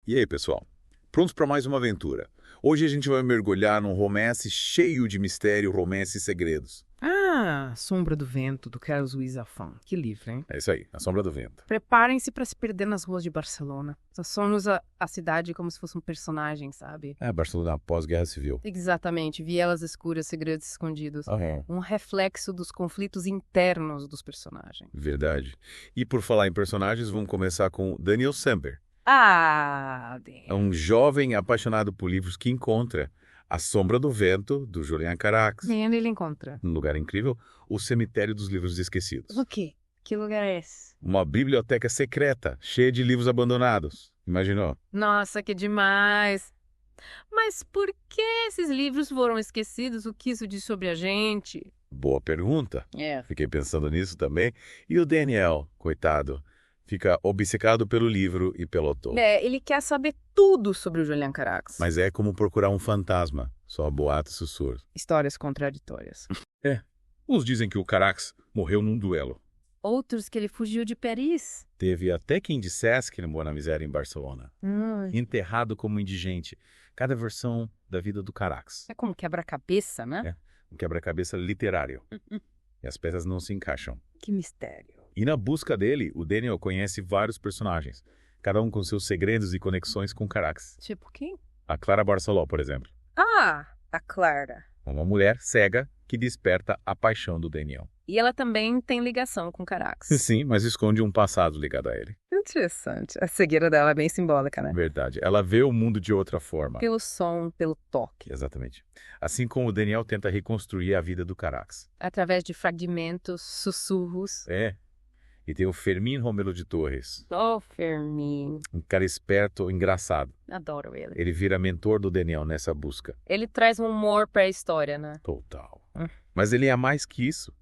E aí, pessoal? Prontos para mais uma aventura? Hoje a gente vai mergulhar num romance cheio de mistério, romance e segredos. Ah, Sombra do Vento, do Carlos Ruiz Zafón. Que livro, hein? É isso aí, A Sombra do Vento. Preparem-se para se perder nas ruas de Barcelona. Zafón usa a cidade como se fosse um personagem, sabe? É, Barcelona após Guerra Civil. Exatamente, vielas escuras, segredos escondidos. É. Um reflexo dos conflitos internos dos personagens. Verdade. E por falar em personagens, vamos começar com Daniel Samper. Ah, É um jovem apaixonado por livros que encontra A Sombra do Vento, do Julian Carax. e onde ele encontra? Um lugar incrível, o Cemitério dos Livros Esquecidos. O quê? Que lugar é esse? Uma biblioteca secreta, cheia de livros abandonados. Imaginou? Nossa, que demais! Mas por que esses livros foram esquecidos? O que isso diz sobre a gente? Boa pergunta. É. Fiquei pensando nisso também. E o Daniel, coitado, fica obcecado pelo livro e pelo autor. Ele quer saber tudo sobre o Julian Carax. Mas é como procurar um fantasma, só boatos e sussurros. Histórias contraditórias. Uns dizem que o Carax morreu num duelo. Outros que ele fugiu de Paris. Teve até quem dissesse que ele morou na miséria em Barcelona. Enterrado como indigente. Cada versão da vida do Carax. É como quebra-cabeça, né? Um quebra-cabeça literário. E as peças não se encaixam. Que mistério. E na busca dele, o Daniel conhece vários personagens, cada um com seus segredos e conexões com Carax. Tipo quem? A Clara Barceló, por exemplo. Ah, a Clara. Uma mulher cega que desperta a paixão do Daniel. E ela também tem ligação com Carax. Sim, mas esconde um passado ligado a ele. Interessante. A cegueira dela é bem simbólica, né? Verdade. Ela vê o mundo de outra forma. Pelo som, pelo toque. Exatamente. Assim como o Daniel tenta reconstruir a vida do Carax. Através de fragmentos, sussurros. E tem o Fermín Romero de Torres. Oh, Fermín. Um cara esperto, engraçado. Adoro ele. Ele vira mentor do Daniel nessa busca. Ele traz um humor pra história, né? Total. Mas ele é mais que isso.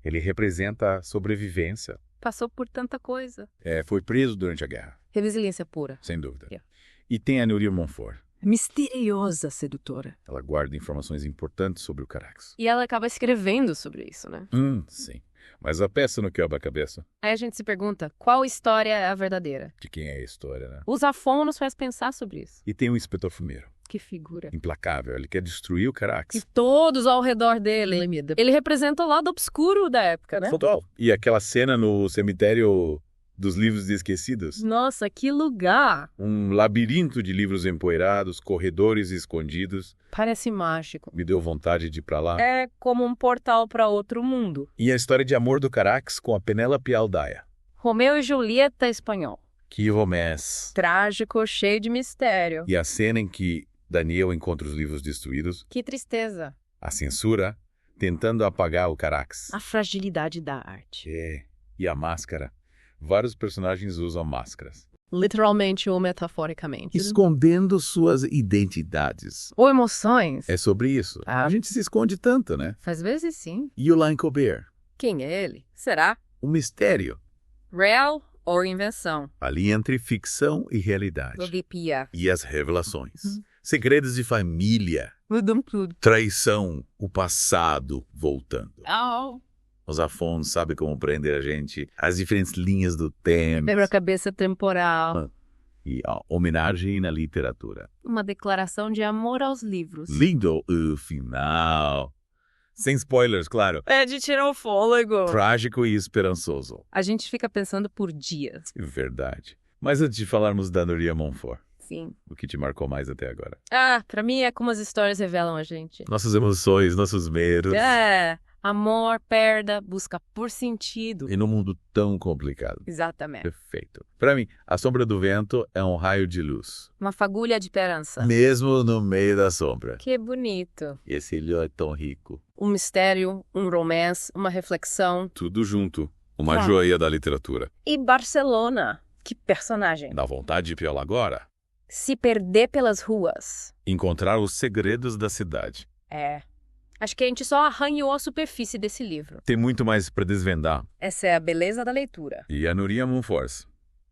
Ele representa a sobrevivência. Passou por tanta coisa. Foi preso durante a guerra, Resiliência pura. sem dúvida. Yeah. E tem a Núria Montfort. Misteriosa sedutora. Ela guarda informações importantes sobre o Carax. E ela acaba escrevendo sobre isso, né? Sim. Mas a peça não quebra a cabeça. Aí a gente se pergunta, qual história é a verdadeira? De quem é a história, né? O Zafón nos faz pensar sobre isso. E tem o Inspetor Fumeiro. Que figura. Implacável. Ele quer destruir o Carax. E todos ao redor dele. Ele representa o lado obscuro da época, né? Total. E aquela cena no Cemitério dos Livros Esquecidos. Nossa, que lugar! Um labirinto de livros empoeirados, corredores escondidos. Parece mágico. Me deu vontade de ir pra lá. É como um portal para outro mundo. E a história de amor do Carax com a Penélope Aldaia. Romeu e Julieta espanhol. Que romance. Trágico, cheio de mistério. E a cena em que Daniel encontra os livros destruídos. Que tristeza. A censura tentando apagar o Carax. A fragilidade da arte. E a máscara. Vários personagens usam máscaras. Literalmente ou metaforicamente. Escondendo suas identidades. Ou emoções. É sobre isso. A gente se esconde tanto, né? Às vezes sim. E o Lain Colbert? Quem é ele? Será? O mistério. Real ou invenção? Ali entre ficção e realidade. Utopia. E as revelações. Segredos de família. Mudam tudo. Traição. O passado voltando. Oh. O Zafón sabe como prender a gente. As diferentes linhas do tempo. Quebra-cabeça temporal. E a homenagem na literatura. Uma declaração de amor aos livros. Lindo o final. Sem spoilers, claro. É de tirar o fôlego. Trágico e esperançoso. A gente fica pensando por dias. Verdade. Mas antes de falarmos da Núria Montfort, Sim. o que te marcou mais até agora? Pra mim é como as histórias revelam a gente. Nossas emoções, nossos medos. Amor, perda, busca por sentido. E num mundo tão complicado. Exatamente. Perfeito. Para mim, A Sombra do Vento é um raio de luz. Uma fagulha de esperança. Mesmo no meio da sombra. Que bonito. E esse livro é tão rico. Um mistério, um romance, uma reflexão. Tudo junto. Uma joia da literatura. E Barcelona. Que personagem. Dá vontade de ir pra lá agora? Se perder pelas ruas. Encontrar os segredos da cidade. Acho que a gente só arranhou a superfície desse livro. Tem muito mais para desvendar. Essa é a beleza da leitura. E a Nuria Moonforce.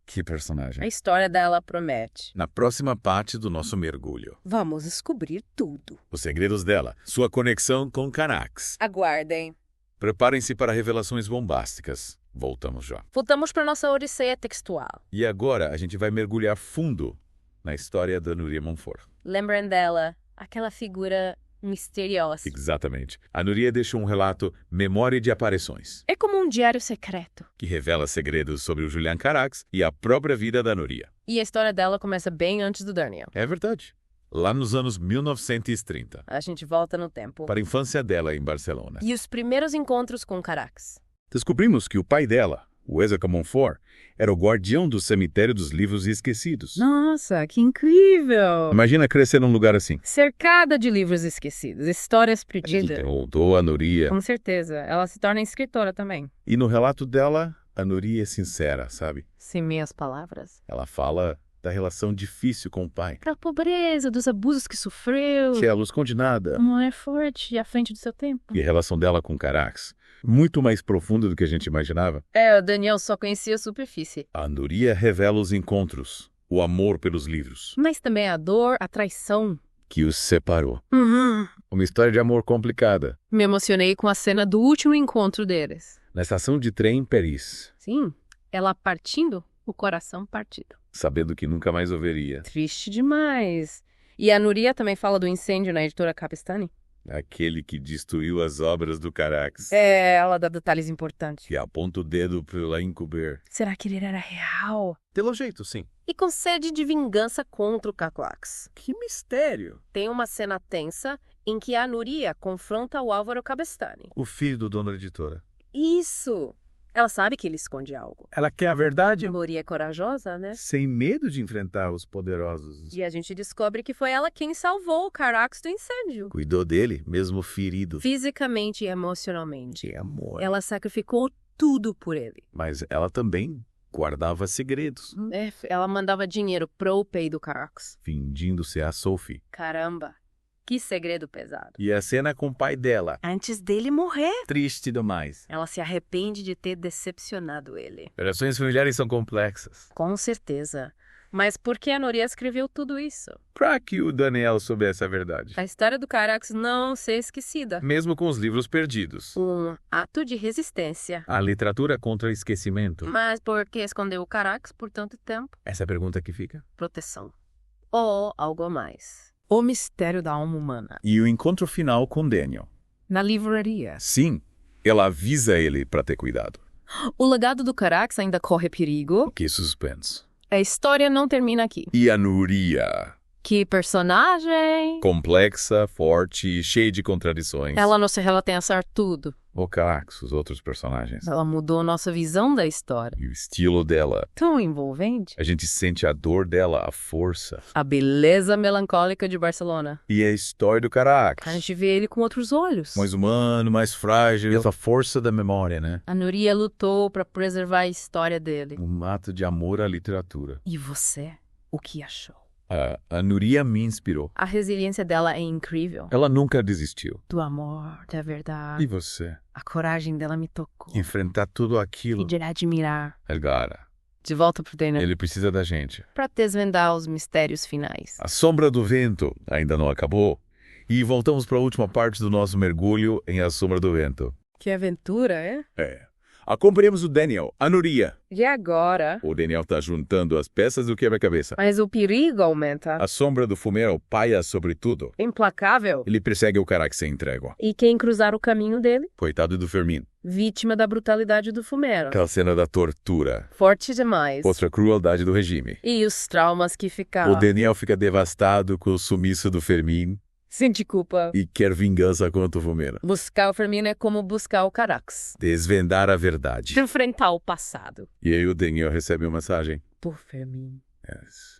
Que personagem. A história dela promete. Na próxima parte do nosso mergulho. Vamos descobrir tudo. Os segredos dela. Sua conexão com Carax. Aguardem. Preparem-se para revelações bombásticas. Voltamos já. Voltamos para nossa odisseia textual. E agora a gente vai mergulhar fundo na história da Nuria Montfort. Lembrem dela, aquela figura misteriosa. Exatamente. A Nuria deixou um relato Memória de Aparições, É como um diário secreto. que revela segredos sobre o Julian Carax e a própria vida da Nuria. E a história dela começa bem antes do Daniel. É verdade. Lá nos anos 1930, A gente volta no tempo. para a infância dela em Barcelona. E os primeiros encontros com Carax. Descobrimos que o pai dela, o Ezeca Montfort, era o guardião do cemitério dos livros esquecidos. Nossa, que incrível! Imagina crescer num lugar assim. Cercada de livros esquecidos, histórias perdidas. Interrompeu a Nuria. Com certeza. Ela se torna escritora também. E no relato dela, a Nuria é sincera, sabe? Sem meias palavras. Ela fala da relação difícil com o pai. Da pobreza, dos abusos que sofreu. Que ela não esconde nada. Uma mulher forte, à frente do seu tempo. E a relação dela com Carax, muito mais profunda do que a gente imaginava. É, o Daniel só conhecia a superfície. A Nuria revela os encontros, o amor pelos livros, Mas também a dor, a traição. que os separou. Uhum. Uma história de amor complicada. Me emocionei com a cena do último encontro deles. Na estação de trem em Paris, Sim, ela partindo, o coração partido. sabendo que nunca mais o veria. Triste demais. E a Nuria também fala do incêndio na editora Capistani? Aquele que destruiu as obras do Carax. É, ela dá detalhes importantes. Que aponta o dedo para encobrir. Será que ele era real? Pelo jeito, sim. E com sede de vingança contra o Carax. Que mistério. Tem uma cena tensa em que a Nuria confronta o Álvaro Cabestany. O filho do dono da editora. Isso! Ela sabe que ele esconde algo. Ela quer a verdade? A Nuria é corajosa, né? Sem medo de enfrentar os poderosos. E a gente descobre que foi ela quem salvou o Carax do incêndio. Cuidou dele, mesmo ferido. Fisicamente e emocionalmente. Que amor. Ela sacrificou tudo por ele. Mas ela também guardava segredos, Ela mandava dinheiro pro pai do Carax. fingindo ser a Sophie. Caramba, que segredo pesado. E a cena com o pai dela. Antes dele morrer, Triste demais. ela se arrepende de ter decepcionado ele. Relações familiares são complexas. Com certeza. Mas por que a Nuria escreveu tudo isso? Pra que o Daniel soubesse a verdade. A história do Carax não ser esquecida. Mesmo com os livros perdidos. Um ato de resistência. A literatura contra o esquecimento. Mas por que escondeu o Carax por tanto tempo? Essa é a pergunta que fica. Proteção. Ou algo mais. O mistério da alma humana. E o encontro final com Daniel. Na livraria. Sim, ela avisa ele pra ter cuidado. O legado do Carax ainda corre perigo. Que suspense. A história não termina aqui. E a Nuria? Que personagem! Complexa, forte, cheia de contradições. Ela não se ela tem acertar tudo. O Carax, os outros personagens. Ela mudou nossa visão da história. E o estilo dela. Tão envolvente. A gente sente a dor dela, a força. A beleza melancólica de Barcelona. E a história do Carax. A gente vê ele com outros olhos. Mais humano, mais frágil. E essa força da memória, né? A Nuria lutou para preservar a história dele. Um ato de amor à literatura. E você, o que achou? A Nuria me inspirou. A resiliência dela é incrível. Ela nunca desistiu. Do amor, da verdade. E você? A coragem dela me tocou. Enfrentar tudo aquilo. E de admirar. Agora, De volta pro Daniel. ele precisa da gente. Para desvendar os mistérios finais. A Sombra do Vento ainda não acabou. E voltamos para a última parte do nosso mergulho em A Sombra do Vento. Que aventura, é? É. Acompanhamos o Daniel, a Nuria. E agora? O Daniel tá juntando as peças do quebra-cabeça. Mas o perigo aumenta. A sombra do fumeiro paia sobre tudo. Implacável. Ele persegue o Carax sem trégua. E quem cruzar o caminho dele? Coitado do Fermin. Vítima da brutalidade do fumero. Aquela cena da tortura. Forte demais. Outra crueldade do regime. E os traumas que O ficaram. Daniel fica devastado com o sumiço do Fermin Sente culpa. e quer vingança contra o fumeiro. Buscar o Fermino é como buscar o Carax. Desvendar a verdade. Enfrentar o passado. E aí o Daniel recebe uma mensagem. Por Fermino. Yes.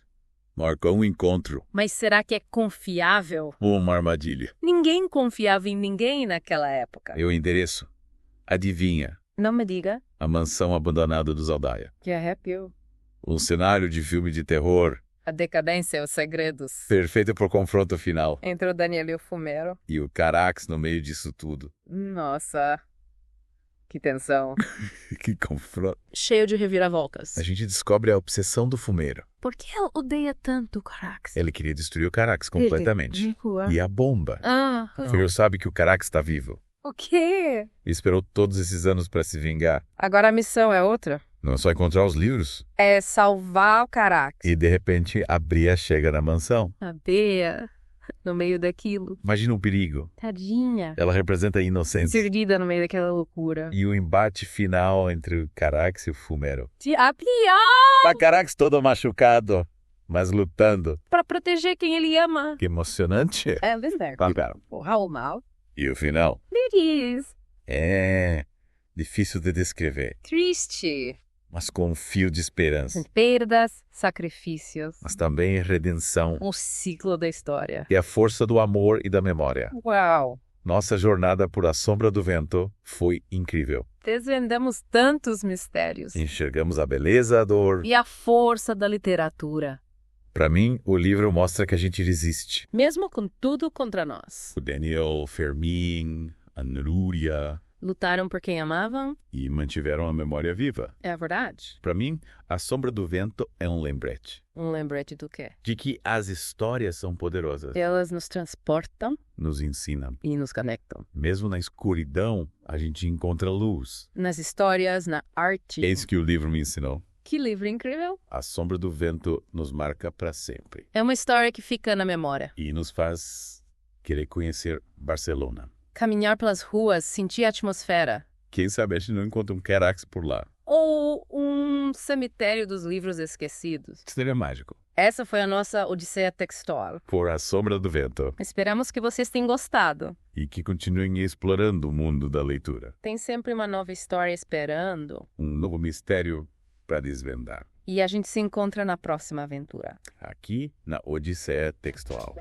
Marcou um encontro. Mas será que é confiável? Uma armadilha. Ninguém confiava em ninguém naquela época. E o endereço? Adivinha? Não me diga A mansão abandonada dos Aldaia. que arrepiou. Um cenário de filme de terror. A decadência e os segredos. Perfeito pro confronto final. Entre o Daniel e o Fumero. E o Carax no meio disso tudo. Nossa, que tensão. Que confronto. Cheio de reviravoltas. A gente descobre a obsessão do fumeiro. Por que ele odeia tanto o Carax? Ele queria destruir o Carax completamente. E a bomba. O Fumeiro sabe que o Carax está vivo. O quê? E esperou todos esses anos para se vingar. Agora a missão é outra. Não é só encontrar os livros. É salvar o Carax. E de repente a Bria chega na mansão. A Bea, no meio daquilo. Imagina o perigo. Tadinha. Ela representa a inocência. Perdida no meio daquela loucura. E o embate final entre o Carax e o Fumeiro. A pior! O Carax todo machucado, mas lutando. Pra proteger quem ele ama. Que emocionante. É verdade. Claro. Porra, o mal. E o final? Feliz. É difícil de descrever, Triste. mas com um fio de esperança. Perdas, sacrifícios. Mas também redenção, Um ciclo da história. que é a força do amor e da memória. Uau! Nossa jornada por A Sombra do Vento foi incrível. Desvendamos tantos mistérios. Enxergamos a beleza, a dor. E a força da literatura. Para mim, o livro mostra que a gente resiste. Mesmo com tudo contra nós. O Daniel, o Fermin, a Núria, Lutaram por quem amavam? e mantiveram a memória viva. É a verdade. Para mim, A Sombra do Vento é um lembrete Um lembrete do quê? de que as histórias são poderosas, Elas nos transportam nos ensinam. e nos conectam. Mesmo na escuridão, a gente encontra luz. Nas histórias, na arte. É isso que o livro me ensinou. Que livro incrível! A Sombra do Vento nos marca para sempre É uma história que fica na memória. e nos faz querer conhecer Barcelona. Caminhar pelas ruas, sentir a atmosfera. Quem sabe a gente não encontra um Carax por lá. Ou um cemitério dos livros esquecidos. Seria mágico. Essa foi a nossa odisseia textual. Por A Sombra do Vento. Esperamos que vocês tenham gostado. E que continuem explorando o mundo da leitura. Tem sempre uma nova história esperando. Um novo mistério para desvendar. E a gente se encontra na próxima aventura. Aqui na Odisseia Textual.